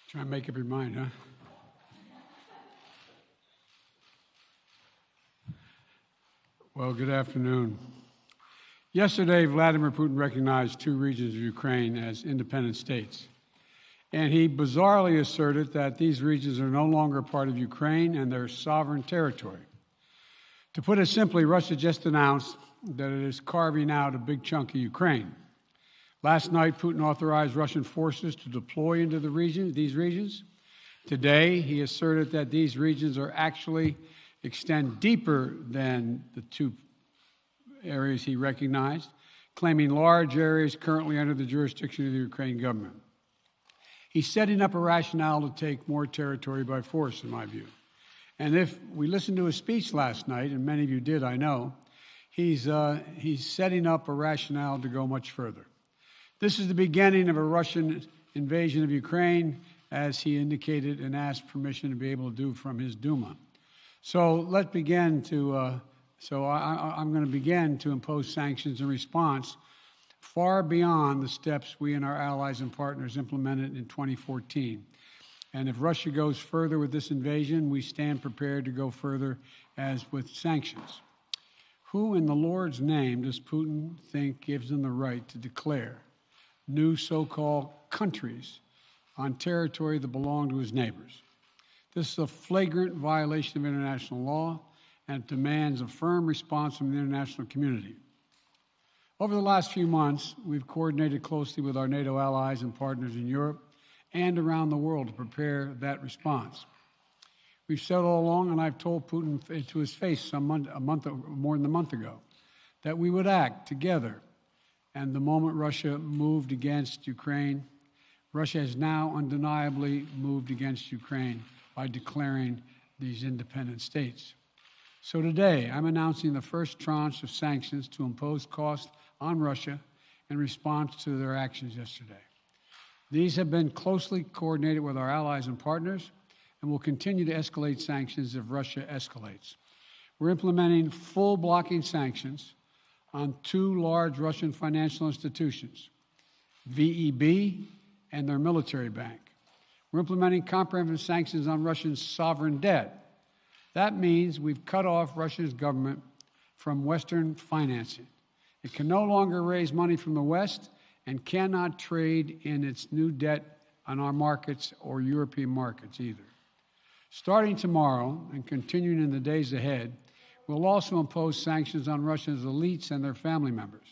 Try and make up your mind, huh? Well, good afternoon. Yesterday, Vladimir Putin recognized two regions of Ukraine as independent states. And he bizarrely asserted that these regions are no longer part of Ukraine and their sovereign territory. To put it simply, Russia just announced that it is carving out a big chunk of Ukraine. Last night, Putin authorized Russian forces to deploy into these regions. Today, he asserted that these regions are actually extend deeper than the two areas he recognized, claiming large areas currently under the jurisdiction of the Ukrainian government. He's setting up a rationale to take more territory by force, in my view. And if we listened to his speech last night, and many of you did, I know, he's setting up a rationale to go much further. This is the beginning of a Russian invasion of Ukraine, as he indicated and asked permission to be able to do from his Duma. So let's begin to, I'm going to begin to impose sanctions in response far beyond the steps we and our allies and partners implemented in 2014. And if Russia goes further with this invasion, we stand prepared to go further as with sanctions. Who in the Lord's name does Putin think gives him the right to declare new so-called countries on territory that belong to his neighbors? This is a flagrant violation of international law and it demands a firm response from the international community. Over the last few months, we've coordinated closely with our NATO allies and partners in Europe and around the world to prepare that response. We've said all along, and I've told Putin to his face more than a month ago, that we would act together. And the moment Russia moved against Ukraine, Russia has now undeniably moved against Ukraine by declaring these independent states. So today, I'm announcing the first tranche of sanctions to impose costs on Russia in response to their actions yesterday. These have been closely coordinated with our allies and partners and will continue to escalate sanctions if Russia escalates. We're implementing full blocking sanctions on two large Russian financial institutions, VEB and their military bank. We're implementing comprehensive sanctions on Russia's sovereign debt. That means we've cut off Russia's government from Western financing. It can no longer raise money from the West and cannot trade in its new debt on our markets or European markets either. Starting tomorrow and continuing in the days ahead, we'll also impose sanctions on Russia's elites and their family members.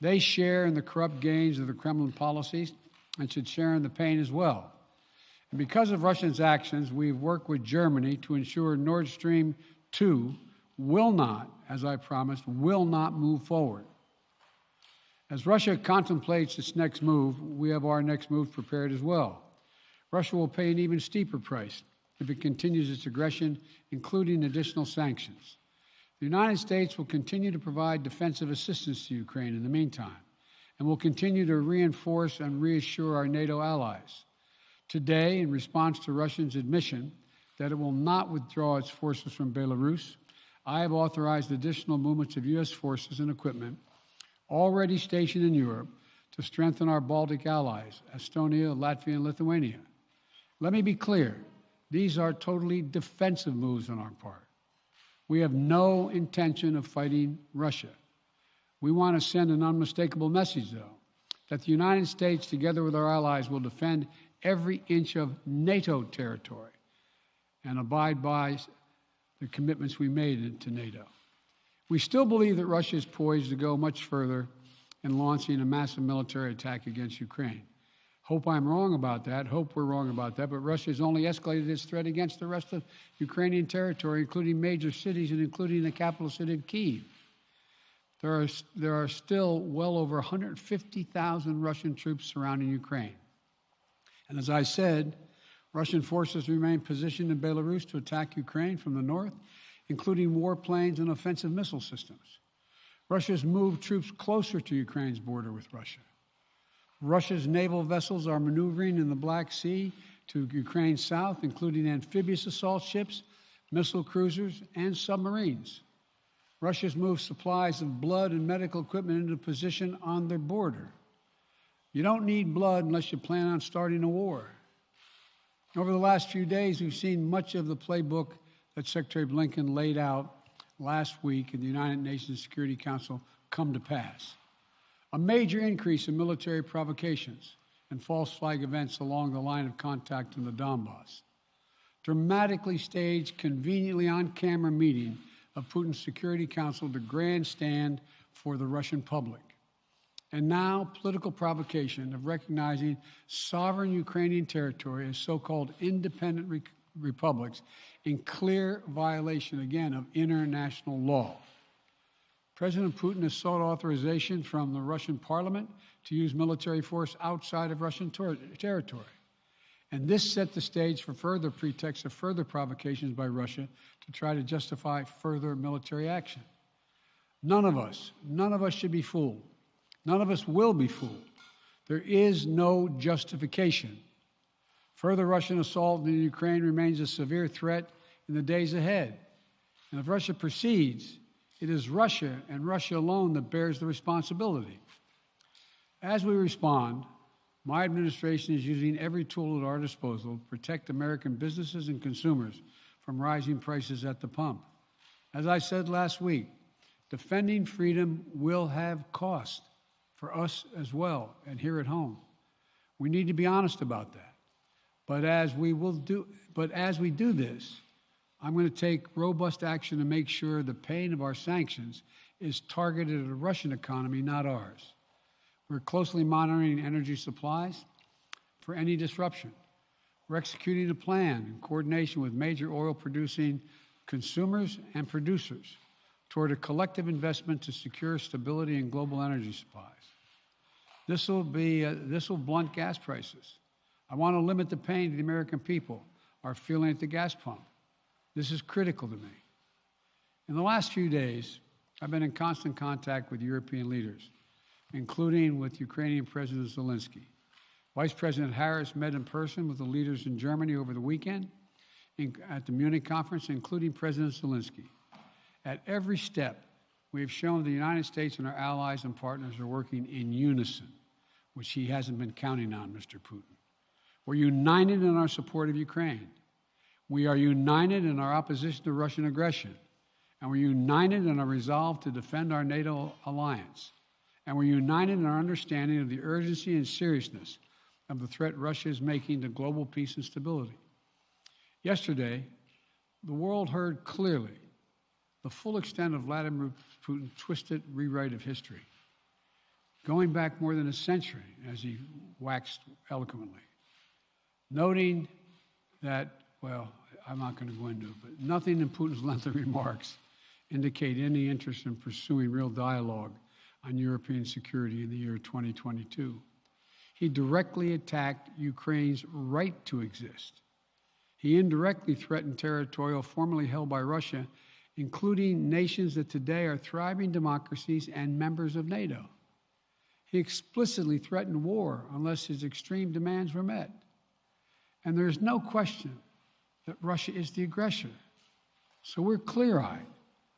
They share in the corrupt gains of the Kremlin policies and should share in the pain as well. And because of Russia's actions, we've worked with Germany to ensure Nord Stream 2 will not, as I promised, will not move forward. As Russia contemplates its next move, we have our next move prepared as well. Russia will pay an even steeper price if it continues its aggression, including additional sanctions. The United States will continue to provide defensive assistance to Ukraine in the meantime, and will continue to reinforce and reassure our NATO allies. Today, in response to Russia's admission that it will not withdraw its forces from Belarus, I have authorized additional movements of U.S. forces and equipment already stationed in Europe to strengthen our Baltic allies, Estonia, Latvia, and Lithuania. Let me be clear, these are totally defensive moves on our part. We have no intention of fighting Russia. We want to send an unmistakable message, though, that the United States, together with our allies, will defend every inch of NATO territory and abide by the commitments we made to NATO. We still believe that Russia is poised to go much further in launching a massive military attack against Ukraine. Hope I'm wrong about that. Hope we're wrong about that. But Russia has only escalated its threat against the rest of Ukrainian territory, including major cities and including the capital city of Kyiv. There are still well over 150,000 Russian troops surrounding Ukraine. And as I said, Russian forces remain positioned in Belarus to attack Ukraine from the north, including warplanes and offensive missile systems. Russia has moved troops closer to Ukraine's border with Russia. Russia's naval vessels are maneuvering in the Black Sea to Ukraine's south, including amphibious assault ships, missile cruisers, and submarines. Russia's moved supplies of blood and medical equipment into position on their border. You don't need blood unless you plan on starting a war. Over the last few days, we've seen much of the playbook that Secretary Blinken laid out last week in the United Nations Security Council come to pass. A major increase in military provocations and false flag events along the line of contact in the Donbass. Dramatically staged, conveniently on-camera meeting of Putin's Security Council to grandstand for the Russian public. And now, political provocation of recognizing sovereign Ukrainian territory as so-called independent republics in clear violation, again, of international law. President Putin has sought authorization from the Russian parliament to use military force outside of Russian territory. And this set the stage for further pretexts of further provocations by Russia to try to justify further military action. None of us should be fooled. None of us will be fooled. There is no justification. Further Russian assault in Ukraine remains a severe threat in the days ahead. And if Russia proceeds, it is Russia and Russia alone that bears the responsibility. As we respond, my administration is using every tool at our disposal to protect American businesses and consumers from rising prices at the pump. As I said last week, defending freedom will have cost for us as well and here at home. We need to be honest about that. But as we do this, I'm going to take robust action to make sure the pain of our sanctions is targeted at the Russian economy, not ours. We're closely monitoring energy supplies for any disruption. We're executing a plan in coordination with major oil-producing consumers and producers toward a collective investment to secure stability in global energy supplies. This will blunt gas prices. I want to limit the pain the American people are feeling at the gas pump. This is critical to me. In the last few days, I've been in constant contact with European leaders, including with Ukrainian President Zelensky. Vice President Harris met in person with the leaders in Germany over the weekend at the Munich conference, including President Zelensky. At every step, we have shown the United States and our allies and partners are working in unison, which he hasn't been counting on, Mr. Putin. We're united in our support of Ukraine. We are united in our opposition to Russian aggression. And we're united in our resolve to defend our NATO alliance. And we're united in our understanding of the urgency and seriousness of the threat Russia is making to global peace and stability. Yesterday, the world heard clearly the full extent of Vladimir Putin's twisted rewrite of history, going back more than a century, as he waxed eloquently, noting that, well, I'm not going to go into it, but nothing in Putin's lengthy remarks indicate any interest in pursuing real dialogue on European security in the year 2022. He directly attacked Ukraine's right to exist. He indirectly threatened territory formerly held by Russia, including nations that today are thriving democracies and members of NATO. He explicitly threatened war unless his extreme demands were met. And there is no question that Russia is the aggressor. So we're clear-eyed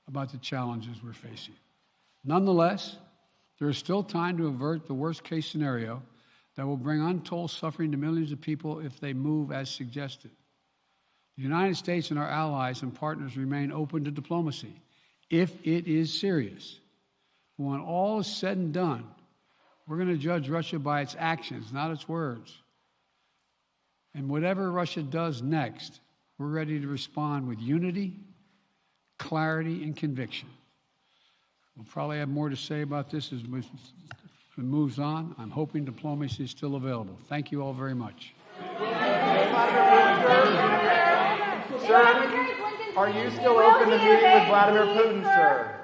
about the challenges we're facing. Nonetheless, there is still time to avert the worst-case scenario that will bring untold suffering to millions of people if they move as suggested. The United States and our allies and partners remain open to diplomacy if it is serious. When all is said and done, we're going to judge Russia by its actions, not its words. And whatever Russia does next, we're ready to respond with unity, clarity, and conviction. We'll probably have more to say about this as it moves on. I'm hoping diplomacy is still available. Thank you all very much. Sir, are you still open to meeting with Vladimir Putin, sir?